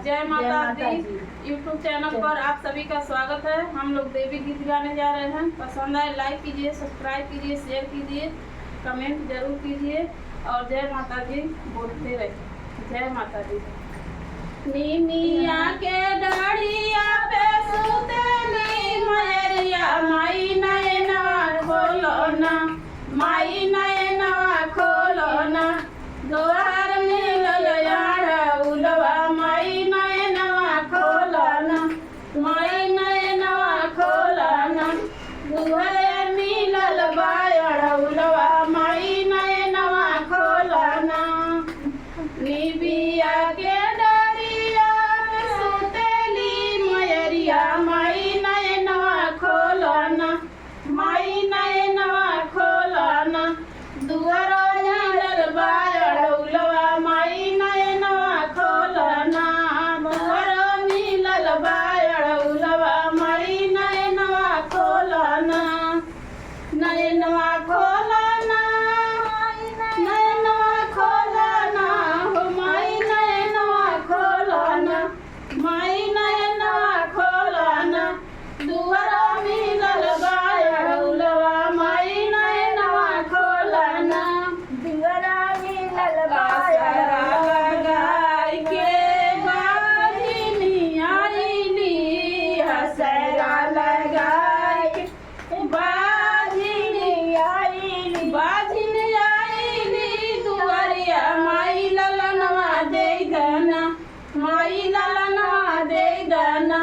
जय माता दी। YouTube channel पर आप सभी का स्वागत है। हम लोग देवी गीत गाने जा रहे हैं। पसंद आए लाइक कीजिए, सब्सक्राइब कीजिए, शेयर कीजिए, कमेंट जरूर कीजिए और जय माता दी बोलते रहिए। जय माता दी। नीमिया के डाढ़िया पे सुतेली मयरिया, माई नैना खोलो ना, माई नैना खोलो ना, द्वार मिलल यार उलवा, माई नैना खोलो ना, माई नैना खोलो ना, द्वार मिलल बायर उलवा, माई नैना खोलो ना। निबिया के डरिया पे सुतेली मयरिया, माई नैना खोलो ना, माई नैना खोलो ना, दुआर मिलल बायर उलवा, माई नैना खोलो ना, दुआर मिलल बायर उलवा, माई नैना खोलो ना, नैना खोलो ना, नैना खोलो ना, हो माई नैना खोलो ना, माई नैना खोलो ना, दुआर मिलल बायर उलवा, माई नैना खोलो ना, दुआर मिलल बायर लगाई के बाजिनी आईली, हसरा लगाई के बाजिनी आईली, बाजिनी आईली दुआरिया, माई ललनवा दे दना, माई ललनवा दे दना,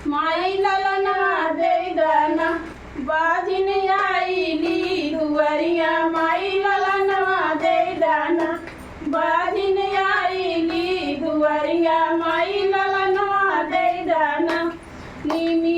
माई ललनवा दे दना, बाजिनी आईली दुआरिया, माई ललनवा दे दना, बाजिनी आईली दुआरिया, माई ललनवा दे दना। निमी